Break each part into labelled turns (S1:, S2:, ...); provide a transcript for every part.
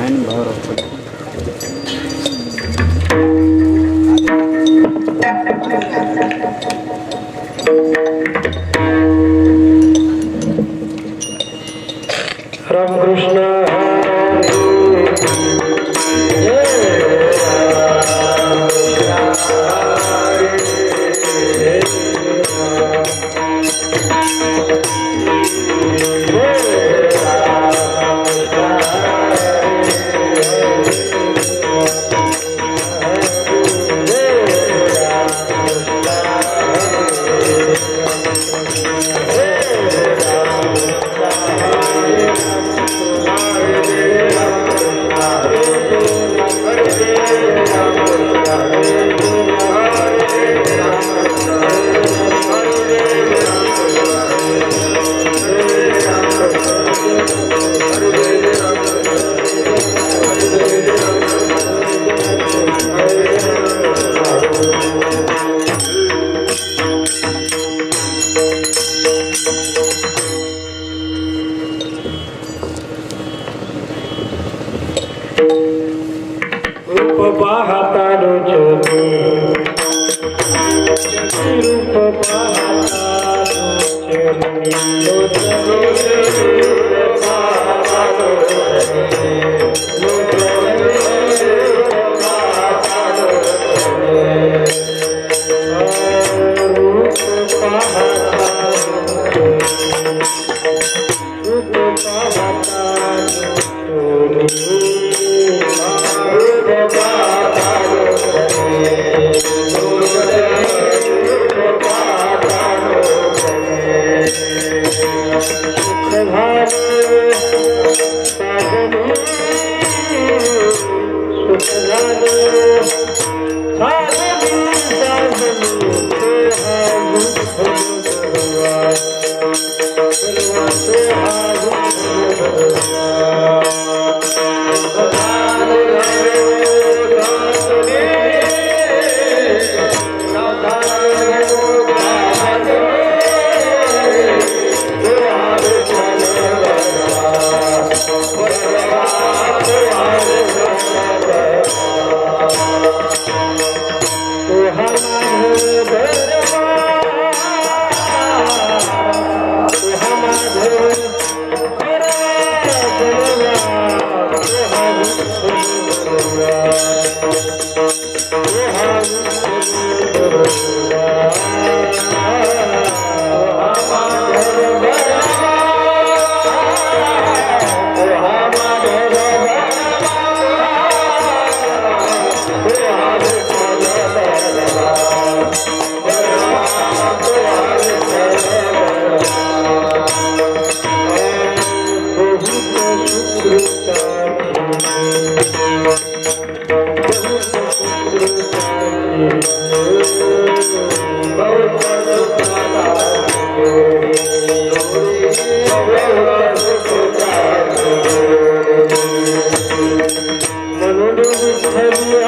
S1: Line बाहर होता
S2: Ram Krishna
S3: Thank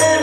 S3: you.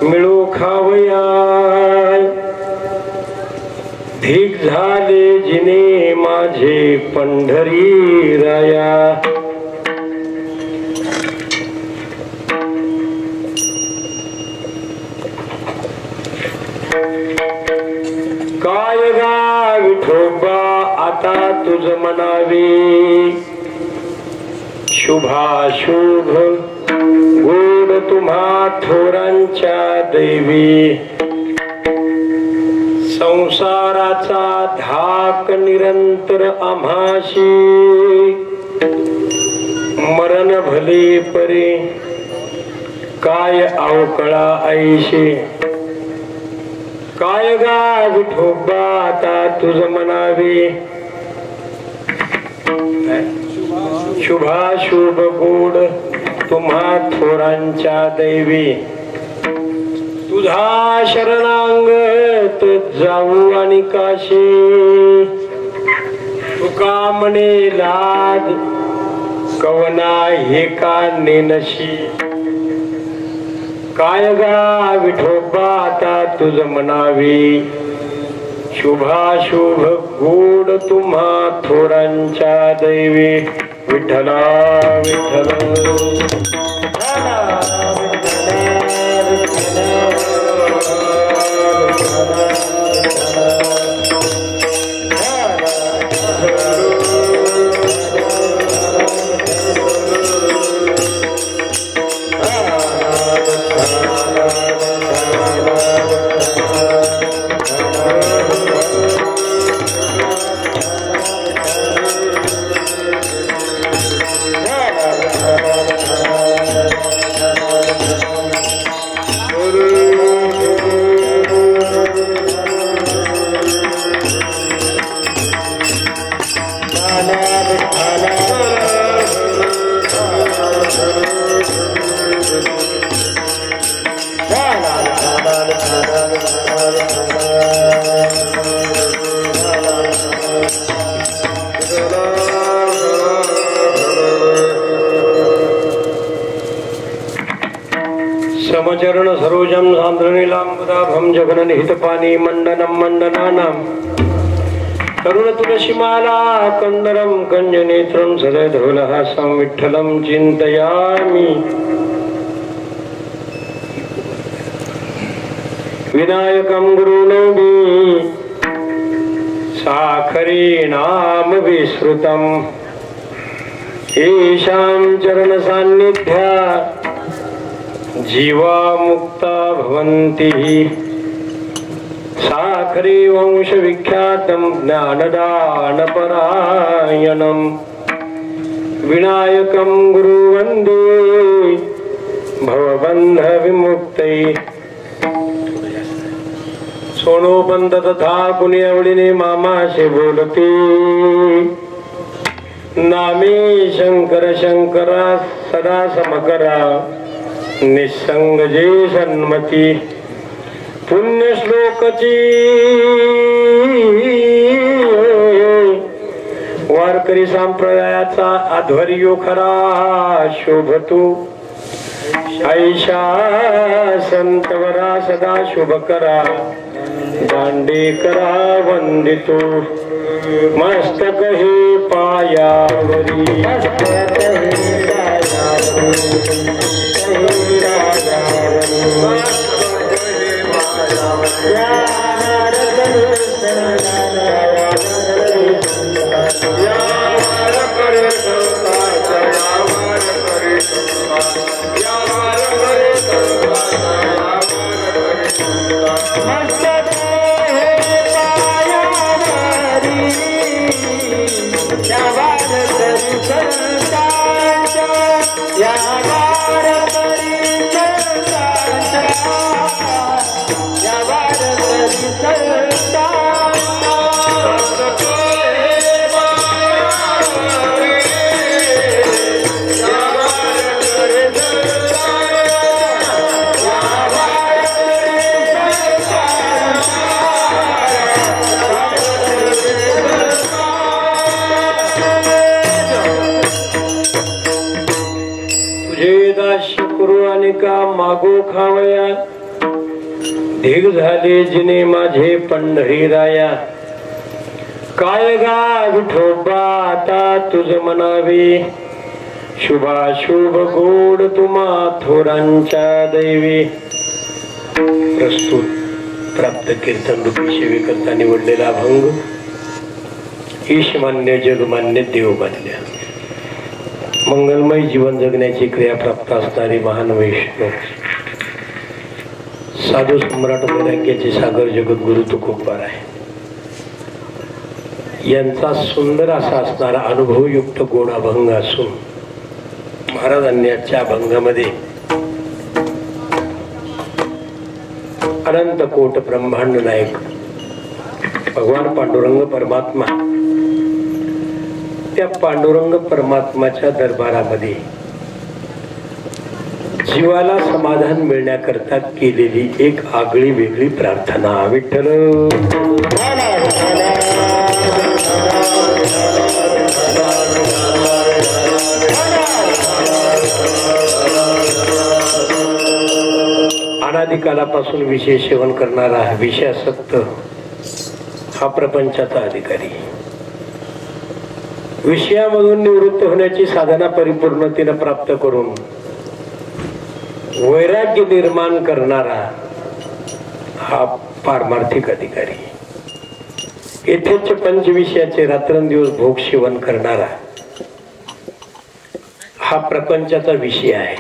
S1: मिळो खावया ढीक झाले जिने माझे पंढरी राया काय गा विठोबा आता तुझ मनावी शुभाशुभ गोड तुम्हा थोरांच्या दैवी संसाराचा धाक निरंतर आम्हाशी मरण भले परे काय अवकळा ऐशी काय गा विठोबा आता तुझ मनावी शुभाशुभ गोड तुम्हा थोरांच्या दैवी तुझा शरणांगत जाऊ आणि काशी तुका म्हणे लाज कवना हे का नेनशी काय गा विठोबा आता तुझ मनावी शुभाशुभ गोड तुम्हा थोरांच्या दैवी विठ्ठला विठ्ठल समचरण सरोजम सान्द्रनीलाम्बुदाभं जगननिहितपानी मंडनं मंडनानां तरुण तुलसीमाला कंदरं कंजनेत्रं सदयधवलहासं विठ्ठलं चिन्तयामि विनायकं गुरुनौमि साखरे नाम विश्रुतं येषां चरण सान्निध्या जीवा मुक्ता भवन्ति साखरे वंश विख्यातं ज्ञानदान परायणं विनायकं गुरु वन्दे भवबन्ध विमुक्तये सोनो बंद तथा कुणी आवडीने मामाशे बोलते नामे शंकर शंकरा सदा समकरा निसंग जे सन्मती पुण्य श्लोकची वारकरी संप्रदायाचा आध्वर्यो खरा शोभतो ऐशा संतवरा सदा शुभ करा दांडे करा वंदितो मस्तक हे पायावरी मागो खावया ढीग झाले जिने माझे पंढरी राया काय गा विठोबा आता तुझ म्हणावे शुभाशुभ गोड तुम्हा थोरांच्या दैवी प्रस्तुत प्राप्त कीर्तन रूपी सेवेकरता निवडलेला अभंग ईशमान्य जगमान्य देवमान्य मंगलमय जीवन जगण्याची क्रिया प्राप्त असणारे महान वैष्णव साधू सम्राट वैराग्याचे सागर जगद्गुरु तुकोबार आहे यांचा सुंदर असा असणारा अनुभवयुक्त गोड अभंग असून महाराजांनी आजच्या अभंगामध्ये अनंत कोट ब्रह्मांड नायक भगवान पांडुरंग परमात्मा त्या पांडुरंग परमात्माच्या दरबारामध्ये जीवाला समाधान मिळण्याकरता केलेली एक आगळी वेगळी प्रार्थना विठ्ठल अनादिकालापासून विषय सेवन करणारा विषयासक्त हा प्रपंचाचा अधिकारी विषयामधून निवृत्त होण्याची साधना परिपूर्णतेने प्राप्त करून वैराग्य निर्माण करणारा हा पारमार्थिक अधिकारी येथेच पंचविषयाचे रात्रंदिवस भोग सेवन करणारा हा प्रपंचाचा विषय आहे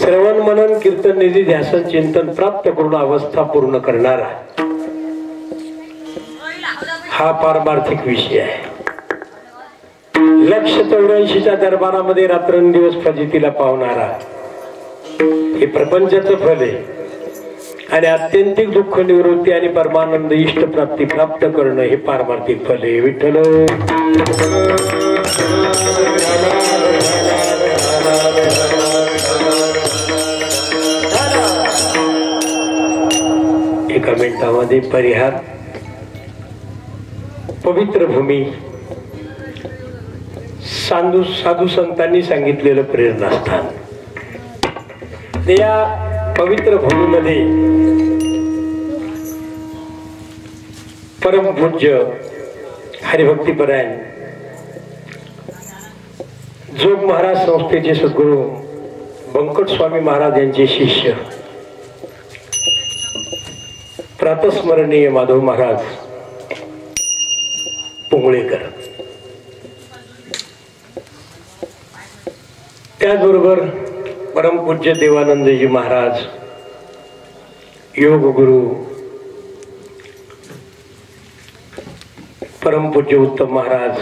S1: श्रवण मनन कीर्तन निधी ध्यासन चिंतन प्राप्त करून अवस्था पूर्ण करणारा हा पारमार्थिक विषय आहे 184च्या दरबारामध्ये रात्रंदिवस फजितीला पावणारा हे प्रपंचाचं फल आहे आणि आत्यंतिक दुःख निवृत्ती आणि परमानंद इष्ट प्राप्ती प्राप्त करणं हे पारमार्थिक फल आहे विठ्ठल एका मिनिटामध्ये परिहार पवित्र भूमी साधू संतांनी सांगितलेलं प्रेरणास्थान त्या पवित्र भूमीमध्ये परमपूज्य हरिभक्तीपरायण जोग महाराज संस्थेचे सद्गुरू बंकट स्वामी महाराज यांचे शिष्य प्रातस्मरणीय माधव महाराज पुंगळेकर त्याचबरोबर परमपूज्य देवानंदजी महाराज योग गुरु परमपूज्य उत्तम महाराज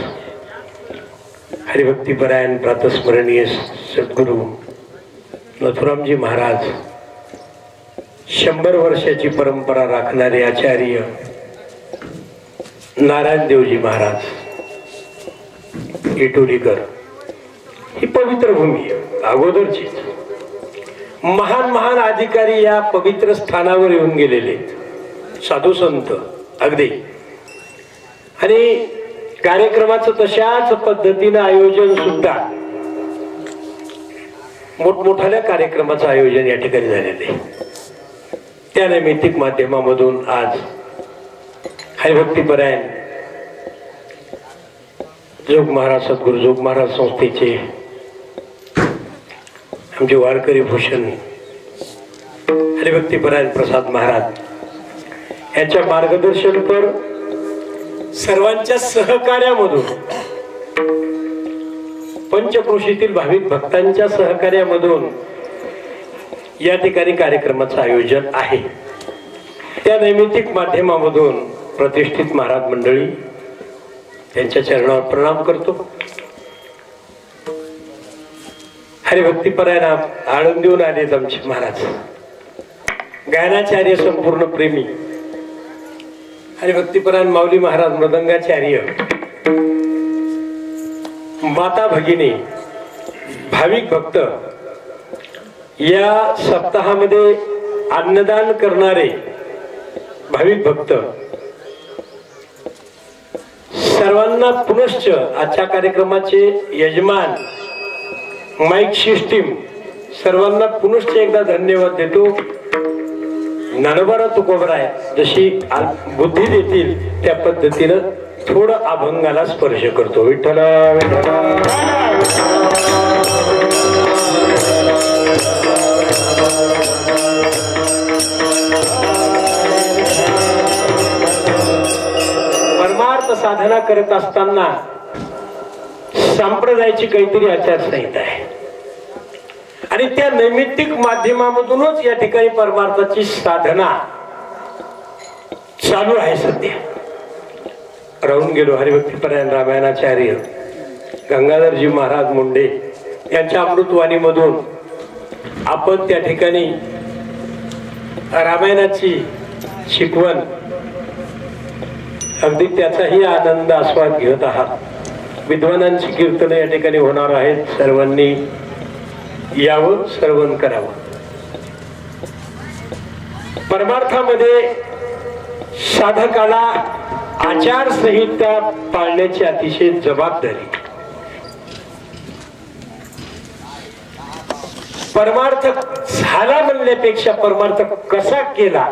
S1: हरिभक्तीपरायण प्रातस्मरणीय सद्गुरु नथुरामजी महाराज 100 वर्षाची परंपरा राखणारे आचार्य नारायण देवजी महाराज इटोलीकर ही पवित्र भूमी आहे अगोदरची. महान महान अधिकारी या पवित्र स्थानावर येऊन गेलेले साधू संत अगदी. आणि कार्यक्रमाचं तशाच पद्धतीनं आयोजन सुद्धा मोठमोठ्या कार्यक्रमाचं आयोजन या ठिकाणी झालेलं आहे. त्या नैमित्तिक माध्यमामधून आज हरिभक्तीपरायण जोग महाराज सद्गुरू जोग महाराज संस्थेचे आमचे वारकरी भूषण हरिभक्तीपरायण प्रसाद महाराज यांच्या मार्गदर्शनपर सर्वांच्या सहकार्यामधून पंचक्रोशीतील भाविक भक्तांच्या सहकार्यामधून या ठिकाणी कार्यक्रमाचं आयोजन आहे. त्या नैमित्तिक माध्यमामधून प्रतिष्ठित महाराज मंडळी त्यांच्या चरणावर प्रणाम करतो. हरिभक्तीपरायण आळंदीहून आलेत आमचे महाराज गायनाचार्य संपूर्ण प्रेमी हरिभक्तीपरायण माऊली महाराज मृदंगाचार्य माता भगिनी भाविक भक्त या सप्ताहामध्ये अन्नदान करणारे भाविक भक्त सर्वांना पुनश्च आजच्या कार्यक्रमाचे यजमान माईक सिस्टीम सर्वांना पुनश्च एकदा धन्यवाद देतो. ज्ञानोबा तुकोबराय जशी बुद्धी देतील त्या पद्धतीनं थोडं अभंगाला स्पर्श करतो. विठ्ठल परमार्थ साधना करत असताना संप्रदायाची काहीतरी आचारसंहिता आहे आणि त्या नैमित्तिक माध्यमामधूनच या ठिकाणी परमार्थाची साधना चालू आहे. सध्या राहून गेलो हरिभक्तीपरायण रामायणाचार्य गंगाधरजी महाराज मुंडे यांच्या अमृतवाणीमधून आपण त्या ठिकाणी रामायणाची शिकवण अगदी त्याचाही आनंद आस्वाद घेत आहात. विद्वानांची कीर्तन या ठिकाणी होणार आहेत. सर्वांनी यावं श्रवण करावं. परमार्थामध्ये साधकाला आचारसंहिता पाळण्याची अतिशय जबाबदारी. परमार्थ झाला म्हणण्यापेक्षा परमार्थ कसा केला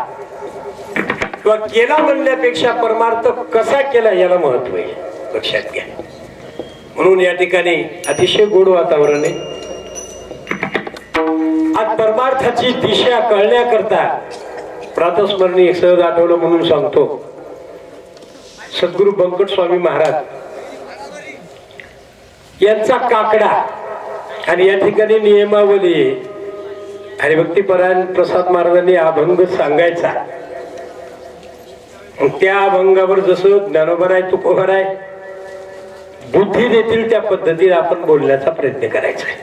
S1: किंवा केला म्हणण्यापेक्षा परमार्थ कसा केला याला महत्व आहे, लक्षात घ्या. म्हणून या ठिकाणी अतिशय गोड वातावरण आहे. आज परमार्थाची दिशा कळण्याकरता प्रातस्मरणी सहज आठवलं म्हणून सांगतो. सद्गुरू बंकट स्वामी महाराज यांचा काकडा आणि या ठिकाणी नियमावली हरिभक्तीपरायण प्रसाद महाराजांनी अभंग सांगायचा. त्या अभंगावर जसं ज्ञानोबराय तुकोबराय बुद्धी देतील त्या पद्धतीने आपण बोलण्याचा प्रयत्न करायचा आहे.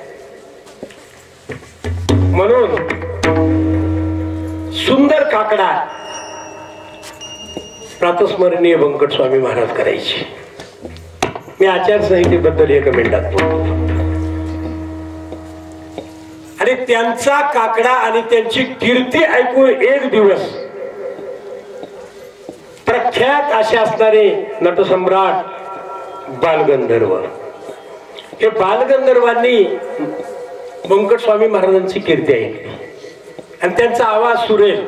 S1: म्हणून सुंदर काकडा प्रातस्मरणीय बंकट स्वामी महाराज करायचे. मी आचारसंहितेबद्दल एक मिनिटात बोलतो. आणि त्यांचा काकडा आणि त्यांची कीर्ती ऐकून एक दिवस प्रख्यात असे असणारे नटसम्राट बालगंधर्व हे बालगंधर्वांनी बंकट स्वामी महाराजांची कीर्ती ऐकली आणि त्यांचा आवाज सुरेल.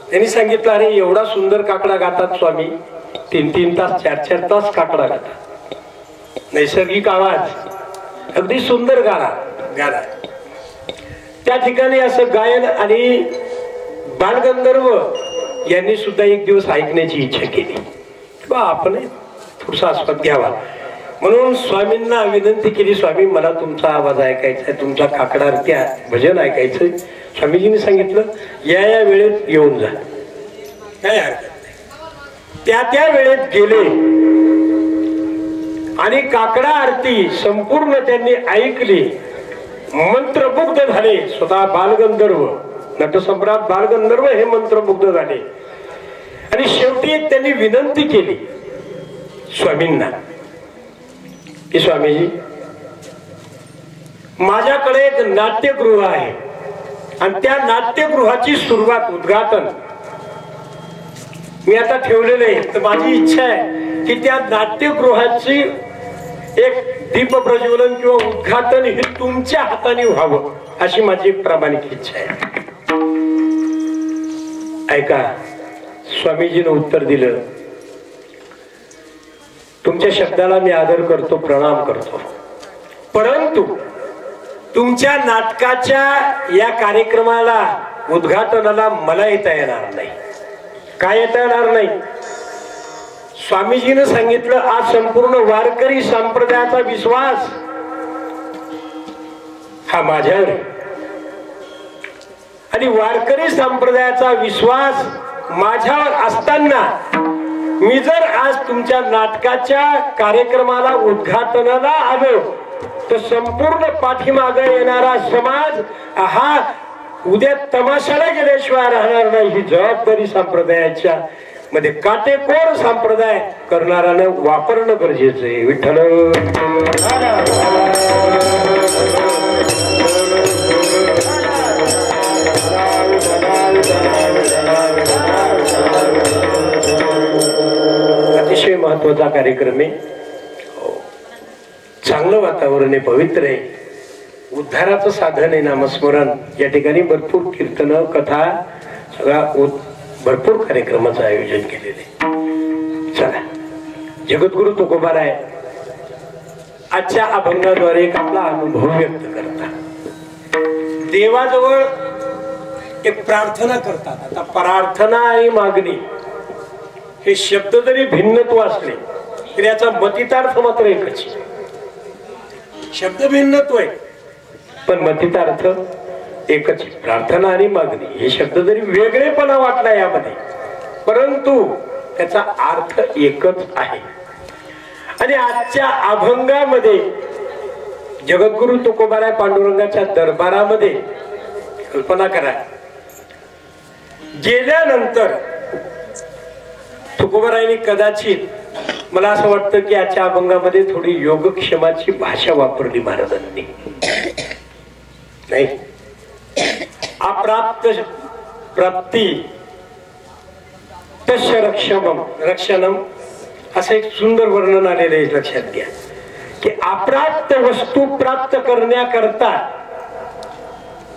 S1: त्यांनी सांगितलं, अरे एवढा सुंदर काकडा गातात स्वामी, 3-3 तास 4-4 तास काकडा गातात, नैसर्गिक आवाज, अगदी सुंदर गाणं. त्या ठिकाणी असं गायन आणि बालगंधर्व यांनी सुद्धा एक दिवस ऐकण्याची इच्छा केली. बा आपण थोडासा आस्वाद घ्यावा. म्हणून स्वामींना विनंती केली, स्वामी मला तुमचा आवाज ऐकायचा आहे, तुमचा काकडा त्या भजन ऐकायचंय. स्वामीजींनी सांगितलं, या वेळेत येऊन जा, काय हरकत नाही. त्या वेळेत गेले आणि काकडा आरती संपूर्ण त्यांनी ऐकली, मंत्रमुग्ध झाले. स्वतः बालगंधर्व नटसम्राट बालगंधर्व हे मंत्रमुग्ध झाले. आणि शेवटी त्यांनी विनंती केली स्वामींना, की स्वामीजी, माझ्याकडे एक नाट्यगृह आहे आणि त्या नाट्यगृहाची सुरुवात, उद्घाटन मी आता ठेवलेलं आहे. तर माझी इच्छा आहे की त्या नाट्यगृहाची एक दीप प्रज्वलन किंवा उद्घाटन हे तुमच्या हाताने व्हावं, अशी माझी एक प्रामाणिक इच्छा आहे. ऐका, स्वामीजीने उत्तर दिलं, तुमच्या शब्दाला मी आदर करतो, प्रणाम करतो, परंतु तुमच्या नाटकाच्या या कार्यक्रमाला, उद्घाटनाला मला येता येणार नाही. काय येता येणार नाही? स्वामीजीने सांगितलं, आज संपूर्ण वारकरी संप्रदायाचा विश्वास हा माझ्यावर आहे आणि वारकरी संप्रदायाचा विश्वास माझ्यावर असताना मी जर आज तुमच्या नाटकाच्या कार्यक्रमाला, उद्घाटनाला आलो, तर संपूर्ण पाठीमागे येणारा समाज हा उद्या तमाशाला गेल्याशिवाय राहणार नाही. ही जबाबदारी संप्रदायाच्या मध्ये काटेकोर संप्रदाय करणाऱ्यानं वापरणं गरजेचं आहे. विठ्ठल अतिशय महत्वाचा कार्यक्रम आहे. चांगलं वातावरण आहे, पवित्र आहे, उद्धाराचं साधन आहे नामस्मरण. या ठिकाणी भरपूर कीर्तन, कथा, सगळा भरपूर कार्यक्रमाचं आयोजन केलेलं आहे. चला, जगद्गुरु तुकोबाराय आजच्या अभंगाद्वारे एक आपला अनुभव व्यक्त करतात. देवाजवळ एक प्रार्थना करतात. आता प्रार्थना आणि मागणी हे शब्द जरी भिन्नत्व असले तरी याचा मतितार्थ मात्र एकच. शब्द भिन्नत्व आहे पण मतितार्थ एकच. प्रार्थना आणि मागणी हे शब्द जरी वेगळेपणा वाटला यामध्ये, परंतु त्याचा अर्थ एकच आहे. आणि आजच्या अभंगामध्ये जगद्गुरु तुकोबाराय पांडुरंगाच्या दरबारामध्ये कल्पना करा, गेल्यानंतर तुकोबारायांनी कदाचित, मला असं वाटतं की आजच्या अभंगामध्ये थोडी योगक्षेमाची भाषा वापरली महाराजांनी. नाही, अप्राप्त प्राप्ती तस्य रक्षणम असं एक सुंदर वर्णन आलेलं आहे. लक्षात घ्या की अप्राप्त वस्तू प्राप्त करण्याकरता,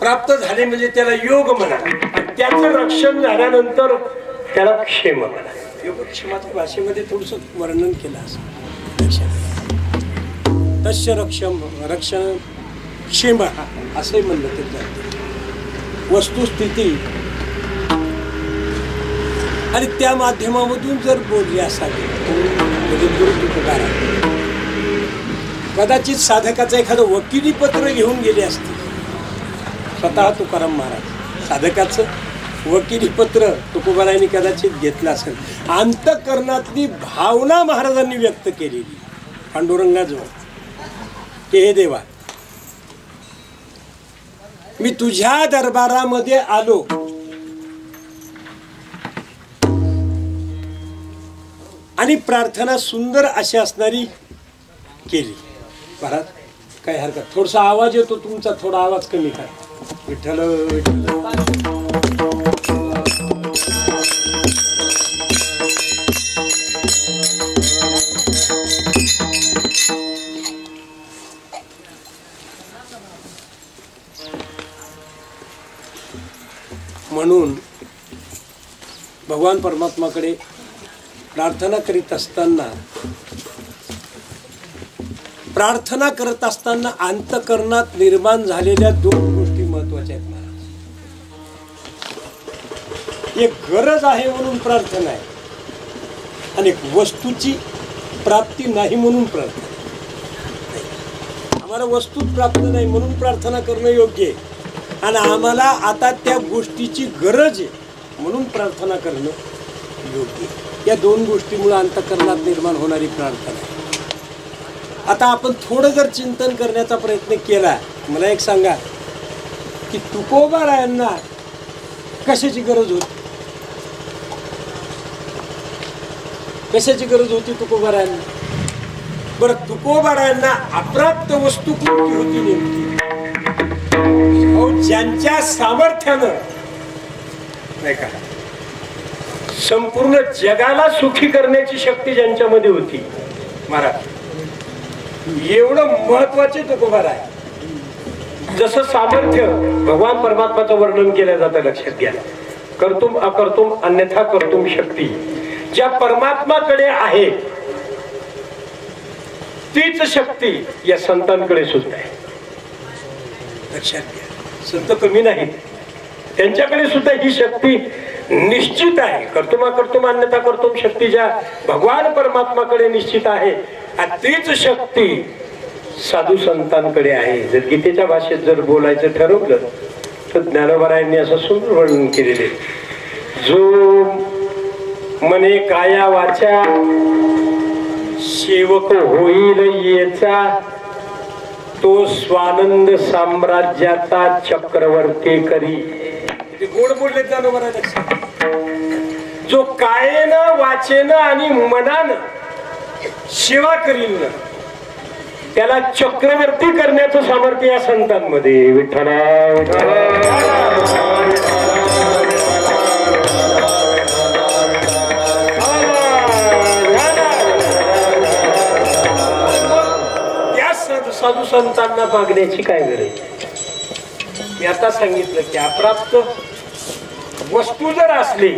S1: प्राप्त झाले म्हणजे त्याला योग म्हणा, त्याचं रक्षण झाल्यानंतर त्याला क्षेम म्हणा. योगक्षेमाच्या भाषेमध्ये थोडस वर्णन केलं असं. तस्य रक्षण क्षेम असंही म्हणलं ते जाते. वस्तुस्थिती आणि त्या माध्यमामधून जर बोलली असावी कदाचित साधकाचं एखादं वकिली पत्र घेऊन गेले असते. स्वतः तुकाराम महाराज साधकाचं वकिली पत्र तुकोबारायांनी कदाचित घेतलं असेल. अंतःकरणातली भावना महाराजांनी व्यक्त केलेली पांडुरंगाजवळ की हे देवा, मी तुझ्या दरबारामध्ये आलो, आणि प्रार्थना सुंदर अशी असणारी केली. महाराज काय हरकत, थोडासा आवाज येतो तुमचा, थोडा आवाज कमी करा. विठ्ठल विठ्ठल. म्हणून भगवान परमात्माकडे प्रार्थना करीत असताना अंतःकरणात निर्माण झालेल्या दोन गोष्टी महत्वाच्या आहेत महाराज. एक गरज आहे म्हणून प्रार्थना आहे आणि एक वस्तूची प्राप्ती नाही म्हणून प्रार्थना. आम्हाला वस्तू प्राप्त नाही म्हणून प्रार्थना करणं योग्य आहे, आणि आम्हाला आता त्या गोष्टीची गरज आहे म्हणून प्रार्थना करणं योग्य आहे. या दोन गोष्टीमुळे अंतःकरणात निर्माण होणारी प्रार्थना आहे. आता आपण थोडं जर चिंतन करण्याचा प्रयत्न केला, मला एक सांगा की तुकोबारायांना कशाची गरज होती? कशाची गरज होती तुकोबारायांना?
S2: बरं तुकोबारायांना अप्राप्त वस्तू कोणती होती नेमकी? ज्यांच्या सामर्थ्यानं नाही का
S1: संपूर्ण जगाला सुखी करण्याची शक्ती ज्यांच्यामध्ये होती महाराज,
S2: एवढं महत्वाचे तुकोबार आहे.
S1: जसं सामर्थ्य भगवान परमात्माचं वर्णन केलं जातं, लक्षात घ्या. कर्तुम अकर्तुम अन्यथा कर्तुम शक्ती ज्या परमात्माकडे आहे तीच शक्ती या संतांकडे सुद्धा आहे.
S2: लक्षात घ्या,
S1: संत कमी नाहीत, त्यांच्याकडे सुद्धा ही शक्ती निश्चित आहे. कर्तुम अकर्तुम अन्यथा कर्तुम शक्ती ज्या भगवान परमात्माकडे निश्चित आहे आणि तीच शक्ती साधू संतांकडे आहे. जर गीतेच्या भाषेत जर बोलायचं ठरवलं तर ज्ञानोबारायांनी असं सुंदर वर्णन केलेले, जो मने काया वाचा सेवक होईल येचा, तो स्वानंद साम्राज्याचा चक्रवर्ती करी.
S2: गोड बोलले ज्ञानोबा.
S1: जो कायेनं वाचेनं आणि मनानं सेवा करील ना त्याला चक्रवर्ती करण्याचं सामर्थ्य या संतांमध्ये. विठ्ठला
S2: त्या साधू संतांना मागण्याची काय गरज? मी आता सांगितलं की अप्राप्त वस्तू जर असली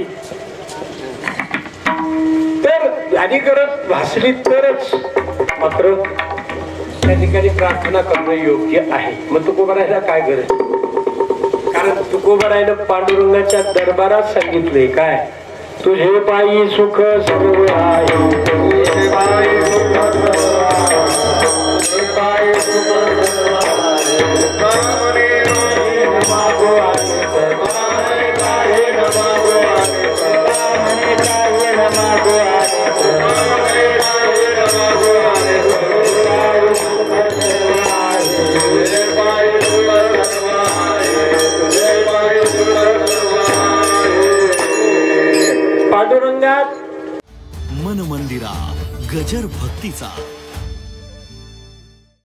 S2: तर आणि गरज भासली तरच मात्र त्या ठिकाणी प्रार्थना करणं योग्य आहे. मग तुकोबारायला काय गरज? कारण तुकोबारायनं पांडुरंगाच्या दरबारात सांगितले काय, तुझे पायी सुख सर्व आहे, तुझे पायी सुख सर्व आहे, पायी सुख सर्व आहे, मागो आहे
S1: पांडुरंगात
S3: मन मंदिरा गजर भक्तीचा